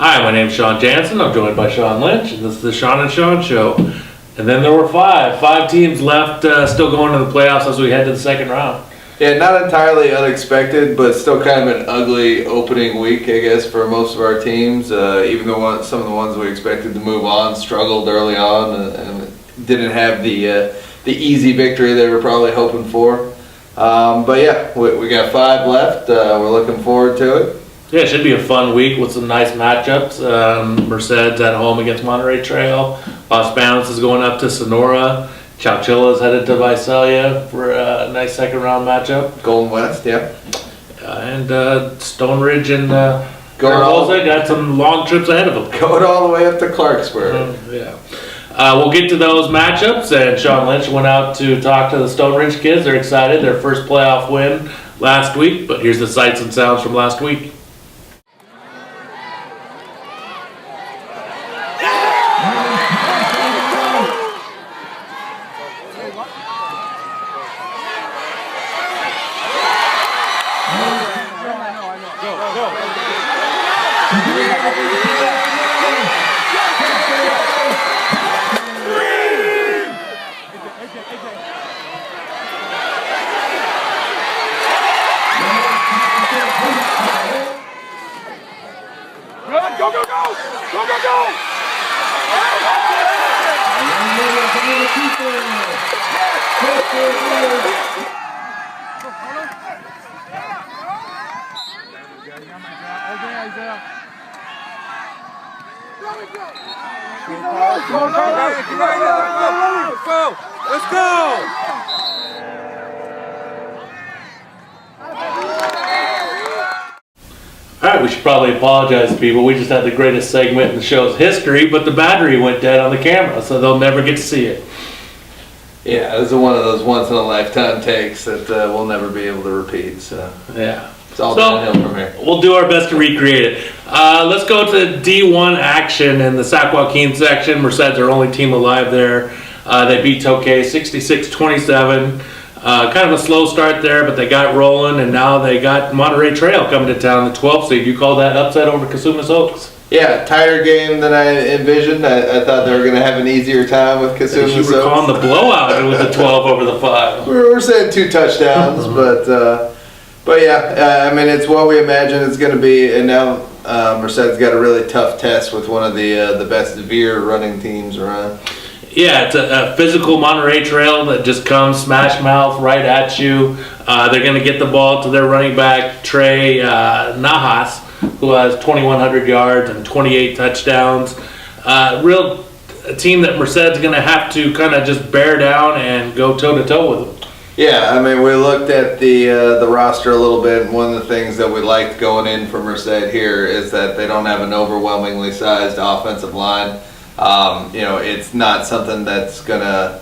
Hi, my name's Shawn Jansen. I'm joined by Shawn Lynch, and this is the Shawn and Shawn Show. And then there were five teams left still going to the playoffs as we head to the second round. Yeah, not entirely unexpected, but still kind of an ugly opening week, I guess, for most of our teams. Even though some of the ones we expected to move on struggled early on and didn't have the easy victory they were probably hoping for. But yeah, we got 5 left. We're looking forward to it. Yeah, it should be a fun week with some nice matchups. Merced's at home against Monterey Trail. Los Banos is going up to Sonora. Chowchilla's headed to Visalia for a nice second round matchup. Golden West, yeah. And Stone Ridge and Going got some long trips ahead of them. Going all the way up to Clarksburg. Yeah. We'll get to those matchups, and Shawn Lynch went out to talk to the Stone Ridge kids. They're excited. Their first playoff win last week, but here's the sights and sounds from last week. Let's go! Alright, we should probably apologize to people. We just had the greatest segment in the show's history, but the battery went dead on the camera, so they'll never get to see it. Yeah, this is one of those once-in-a-lifetime takes that we'll never be able to repeat. So Yeah. it's all downhill from here. We'll do our best to recreate it. Let's go to D1 action in the Sac-Joaquin section. Merced's our only team alive there. They beat Tokay 66-27. Kind of a slow start there, but they got rolling, and now they got Monterey Trail coming to town, the 12th seed. You call that upset over Casumas Oaks? Yeah, tighter game than I envisioned. I thought they were going to have an easier time with Casumas You Oaks. were calling the blowout with the 12 over the 5. We're saying 2 touchdowns, but yeah, I mean, it's what we imagine it's going to be. And now Merced's got a really tough test with one of the best veer running teams around. Yeah, it's a physical Monterey Trail that just comes smash mouth right at you. They're going to get the ball to their running back, Trey Nahas, who has 2,100 yards and 28 touchdowns. A team that Merced's going to have to kind of just bear down and go toe-to-toe with them. Yeah, I mean, we looked at the roster a little bit, and one of the things that we liked going in for Merced here is that they don't have an overwhelmingly sized offensive line. It's not something that's gonna.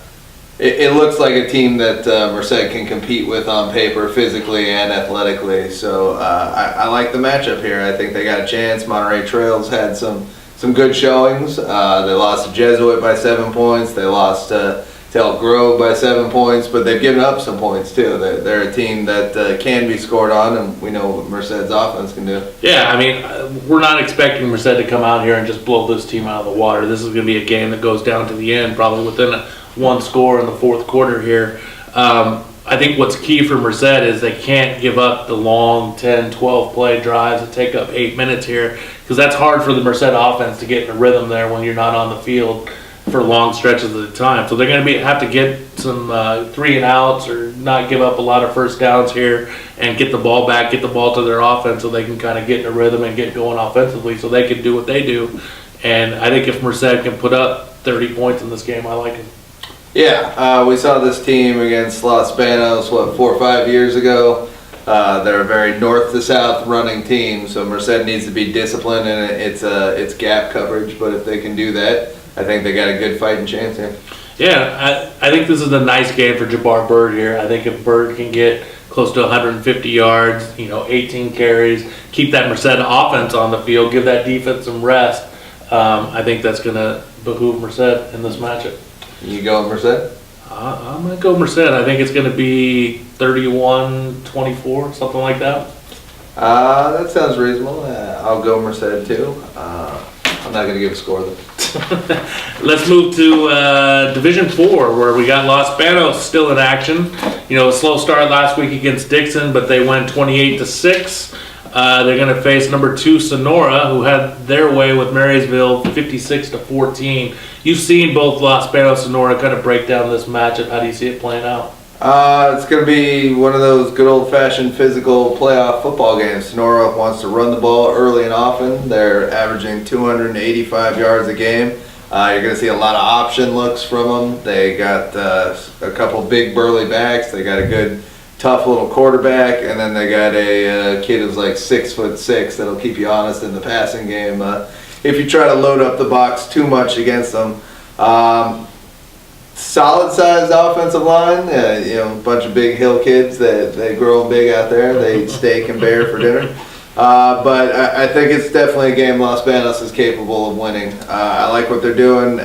It looks like a team that Merced can compete with on paper, physically and athletically. So I like the matchup here. I think they got a chance. Monterey Trail's had some good showings. They lost to Jesuit by 7 points. They lost to Elk Grove by 7 points, but they've given up some points too. They're a team that can be scored on, and we know what Merced's offense can do. Yeah, I mean, we're not expecting Merced to come out here and just blow this team out of the water. This is going to be a game that goes down to the end, probably within one score in the fourth quarter here. I think what's key for Merced is they can't give up the long 10, 12 play drives that take up 8 minutes here, because that's hard for the Merced offense to get in a rhythm there when you're not on the field for long stretches of the time. So they're going to have to get some 3 and outs or not give up a lot of first downs here and get the ball back, get the ball to their offense so they can kind of get in a rhythm and get going offensively so they can do what they do. And I think if Merced can put up 30 points in this game, I like it. Yeah, we saw this team against Los Banos, 4 or 5 years ago. They're a very north to south running team, so Merced needs to be disciplined, and it's gap coverage, but if they can do that, I think they got a good fighting chance here. Yeah, I think this is a nice game for Jabbar Bird here. I think if Bird can get close to 150 yards, 18 carries, keep that Merced offense on the field, give that defense some rest, I think that's going to behoove Merced in this matchup. You going Merced? I'm going to go Merced. I think it's going to be 31-24, something like that. That sounds reasonable. I'll go Merced too. I'm not going to give a score though. Let's move to Division 4, where we got Los Banos still in action. You know, a slow start last week against Dixon, but they went 28-6. They're going to face number 2 Sonora, who had their way with Marysville 56-14. You've seen both Los Banos and Sonora kind of break down this matchup. How do you see it playing out? It's going to be one of those good old-fashioned physical playoff football games. Sonora wants to run the ball early and often. They're averaging 285 yards a game. You're going to see a lot of option looks from them. They got a couple big burly backs. They got a good, tough little quarterback, and then they got a kid who's like 6'6" that'll keep you honest in the passing game. If you try to load up the box too much against them. Solid-sized offensive line, you know, a bunch of big hill kids that they grow big out there. They eat steak and bear for dinner. But I think it's definitely a game Los Banos is capable of winning. I like what they're doing.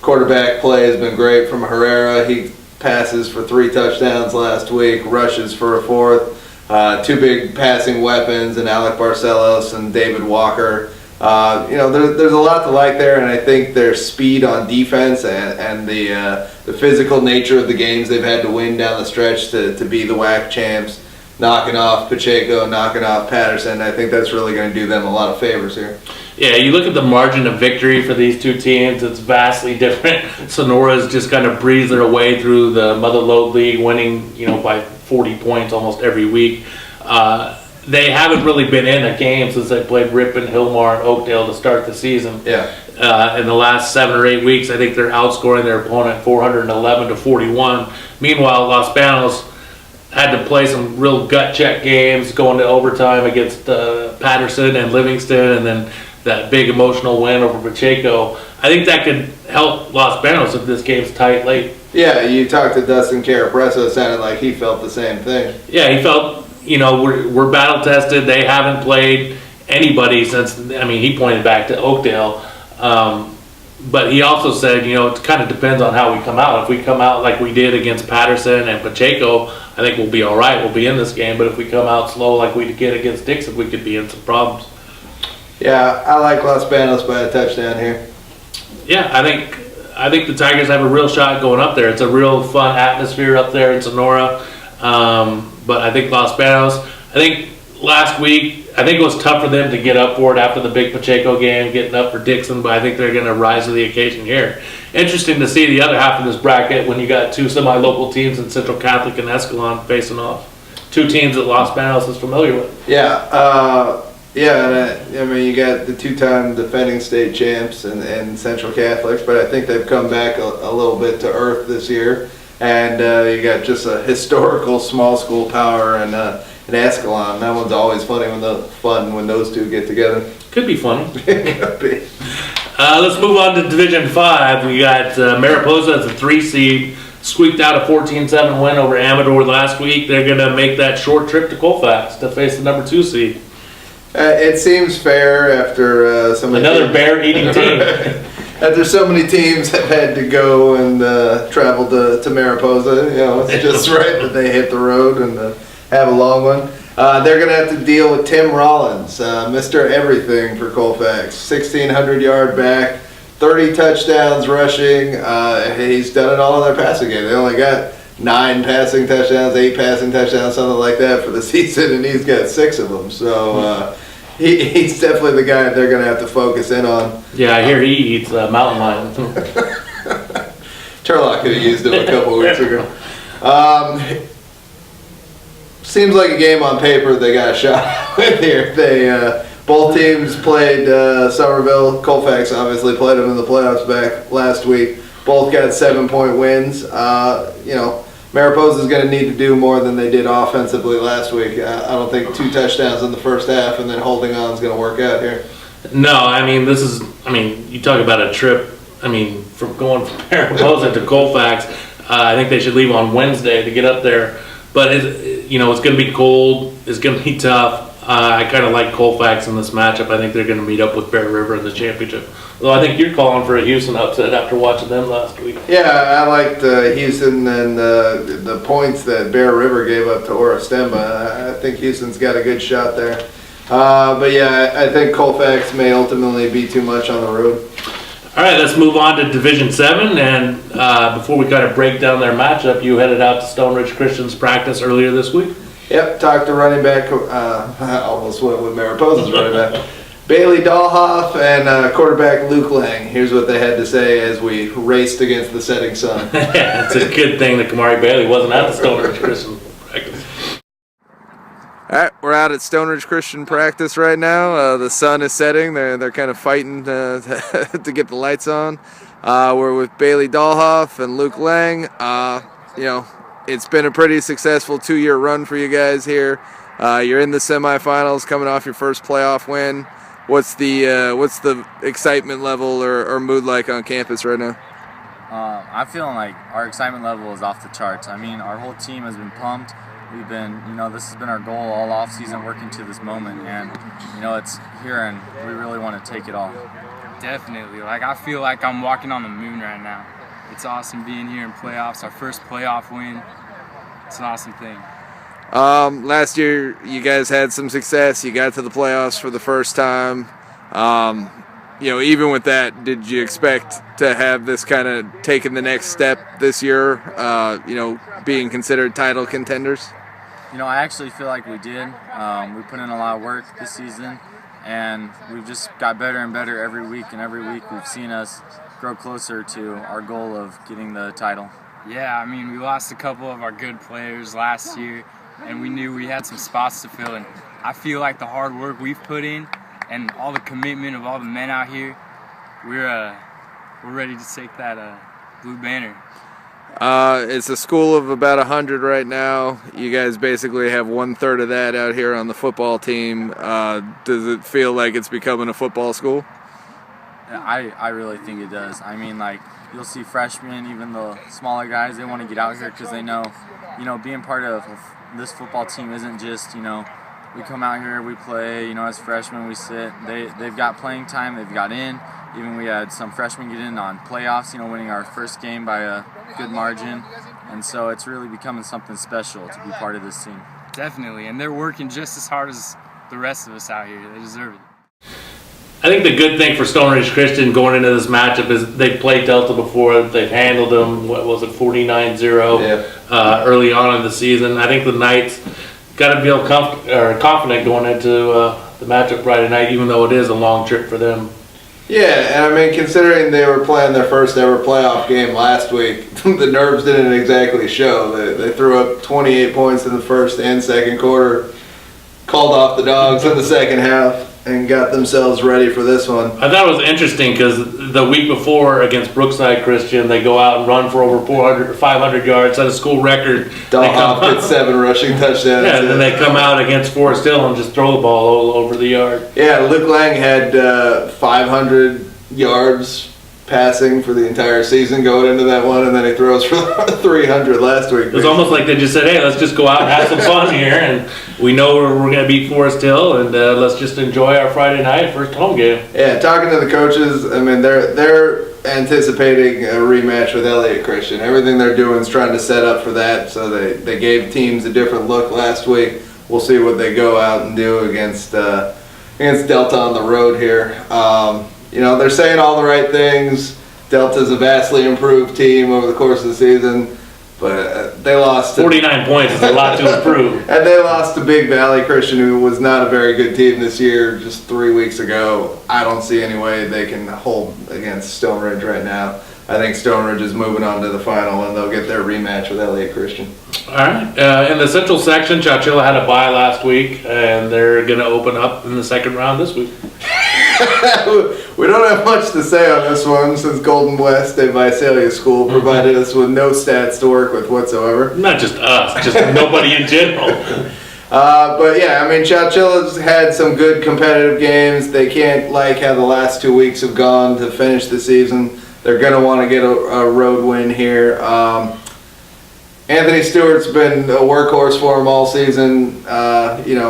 Quarterback play has been great from Herrera. He passes for 3 touchdowns last week, rushes for a 4th. 2 big passing weapons in Alec Barcelos and David Walker. You know, there's a lot to like there, and I think their speed on defense and the physical nature of the games they've had to win down the stretch to be the WAC champs, knocking off Pacheco, knocking off Patterson, I think that's really going to do them a lot of favors here. Yeah, you look at the margin of victory for these two teams, it's vastly different. Sonora's just kind of breezed their way through the Mother Lode League, winning, you know, by 40 points almost every week. They haven't really been in a game since they played Ripon, Hillmar, and Oakdale to start the season. Yeah. In the last 7 or 8 weeks, I think they're outscoring their opponent 411-41. Meanwhile, Los Banos had to play some real gut check games, going to overtime against Patterson and Livingston, and then that big emotional win over Pacheco. I think that could help Los Banos if this game's tight late. Yeah, you talked to Dustin Carapresso, it sounded like he felt the same thing. Yeah, he felt, you know, we're battle tested. They haven't played anybody since, I mean, he pointed back to Oakdale. But he also said, you know, it kind of depends on how we come out. If we come out like we did against Patterson and Pacheco, I think we'll be all right. We'll be in this game. But if we come out slow like we did against Dixon, we could be in some problems. Yeah, I like Los Banos by a touchdown here. Yeah, I think the Tigers have a real shot going up there. It's a real fun atmosphere up there in Sonora. But I think Los Banos, I think last week, I think it was tough for them to get up for it after the big Pacheco game, getting up for Dixon, but I think they're going to rise to the occasion here. Interesting to see the other half of this bracket when you got 2 semi-local teams in Central Catholic and Escalon facing off. 2 teams that Los Banos is familiar with. Yeah, and I mean, you got the 2-time defending state champs and Central Catholics, but I think they've come back a little bit to earth this year. And you got just a historical small school power in Escalon. That one's always funny when those two get together. Could be funny. Could be. Let's move on to Division 5. We got Mariposa as a 3 seed, squeaked out a 14-7 win over Amador last week. They're going to make that short trip to Colfax to face the number 2 seed. It seems fair after some another bear-eating team. After so many teams have had to go and travel to Mariposa, you know, it's just right that they hit the road and have a long one. They're going to have to deal with Tim Rollins, Mr. Everything for Colfax. 1,600-yard back, 30 touchdowns rushing. He's done it all in their passing game. They only got 9 passing touchdowns, 8 passing touchdowns, something like that for the season, and he's got 6 of them. So he's definitely the guy they're going to have to focus in on. Yeah, I hear he eats mountain lion. Turlock could have used him a couple weeks ago. Seems like a game on paper they got a shot with here. They both teams played Somerville. Colfax obviously played them in the playoffs back last week. Both got 7-point wins. You know, Mariposa is going to need to do more than they did offensively last week. I don't think 2 touchdowns in the first half and then holding on is going to work out here. No, I mean, you talk about a trip, from going from Mariposa to Colfax, I think they should leave on Wednesday to get up there. But, it's going to be cold. It's going to be tough. I kind of like Colfax in this matchup. I think they're going to meet up with Bear River in the championship. Though I think you're calling for a Houston upset after watching them last week. Yeah, I liked Houston and the points that Bear River gave up to Orostemba. I think Houston's got a good shot there. But yeah, I think Colfax may ultimately be too much on the road. All right, let's move on to Division 7. And before we kind of break down their matchup, you headed out to Stone Ridge Christian's practice earlier this week. Yep, talked to running back, I almost went with Mariposa's running back, Bailey Dahlhoff, and quarterback Luke Lange. Here's what they had to say as we raced against the setting sun. Yeah, it's a good thing that Kamari Bailey wasn't at the Stone Ridge Christian practice. All right, we're out at Stone Ridge Christian practice right now. The sun is setting. They're kind of fighting to get the lights on. We're with Bailey Dahlhoff and Luke Lange. It's been a pretty successful 2-year run for you guys here. You're in the semifinals, coming off your first playoff win. What's the excitement level or mood like on campus right now? I'm feeling like our excitement level is off the charts. I mean, our whole team has been pumped. We've been, this has been our goal all off season, working to this moment, and it's here, and we really want to take it all. Definitely. I feel like I'm walking on the moon right now. It's awesome being here in playoffs. Our first playoff win. It's an awesome thing. Last year, you guys had some success. You got to the playoffs for the first time. Even with that, did you expect to have this kind of taken the next step this year, being considered title contenders? I actually feel like we did. We put in a lot of work this season, and we've just got better and better every week, and every week we've seen us grow closer to our goal of getting the title. Yeah, I mean, we lost a couple of our good players last year, and we knew we had some spots to fill, and I feel like the hard work we've put in and all the commitment of all the men out here, we're ready to take that blue banner. It's a school of about 100 right now. You guys basically have 1/3 of that out here on the football team. Does it feel like it's becoming a football school? I really think it does. I mean, you'll see freshmen, even the smaller guys, they want to get out here because they know, being part of this football team isn't just, we come out here, we play, as freshmen we sit. They've got playing time, they've got in. Even we had some freshmen get in on playoffs, winning our first game by a good margin. And so it's really becoming something special to be part of this team. Definitely, and they're working just as hard as the rest of us out here. They deserve it. I think the good thing for Stone Ridge Christian going into this matchup is they've played Delta before. They've handled them, 49-0 early on in the season. I think the Knights got to feel confident going into the matchup Friday night, even though it is a long trip for them. Yeah, and I mean, considering they were playing their first ever playoff game last week, the nerves didn't exactly show. They threw up 28 points in the first and second quarter, called off the dogs in the second half, and got themselves ready for this one. I thought it was interesting because the week before against Brookside Christian, they go out and run for over 500 yards, set a school record. Dahlhoff gets 7 rushing touchdowns. Yeah, and then they come out against Forest Hill and just throw the ball all over the yard. Yeah, Luke Lange had 500 yards passing for the entire season going into that one, and then he throws for 300 last week. It was almost like they just said, hey, let's just go out and have some fun here, and we know we're going to beat Forest Hill, and let's just enjoy our Friday night first home game. Yeah, talking to the coaches, I mean, they're anticipating a rematch with Elliott Christian. Everything they're doing is trying to set up for that, so they gave teams a different look last week. We'll see what they go out and do against Delta on the road here. They're saying all the right things. Delta's a vastly improved team over the course of the season, but they lost 49 points is a lot to improve. And they lost to Big Valley Christian, who was not a very good team this year, just 3 weeks ago. I don't see any way they can hold against Stone Ridge right now. I think Stone Ridge is moving on to the final, and they'll get their rematch with Elliott Christian. All right. In the central section, Chowchilla had a bye last week, and they're going to open up in the second round this week. We don't have much to say on this one since Golden West, a Visalia school, provided us with no stats to work with whatsoever. Not just us, just nobody in general. But yeah, I mean, Chowchilla's had some good competitive games. They can't like how the last 2 weeks have gone to finish the season. They're going to want to get a road win here. Anthony Stewart's been a workhorse for him all season.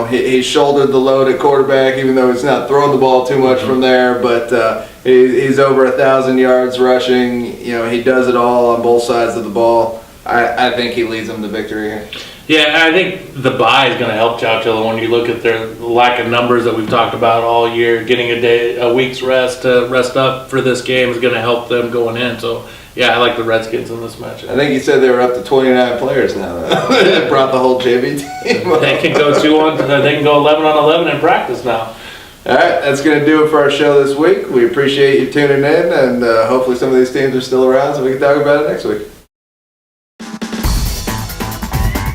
He shouldered the load at quarterback, even though he's not throwing the ball too much from there. But he's over 1,000 yards rushing. He does it all on both sides of the ball. I think he leads them to victory here. Yeah, I think the bye is going to help Chowchilla when you look at their lack of numbers that we've talked about all year. Getting a week's rest to rest up for this game is going to help them going in. So, yeah, I like the Redskins in this matchup. I think you said they were up to 29 players now. They brought the whole JV team up. They can go 2-on. They can go 11-on-11 in practice now. All right, that's going to do it for our show this week. We appreciate you tuning in, and hopefully some of these teams are still around so we can talk about it next week.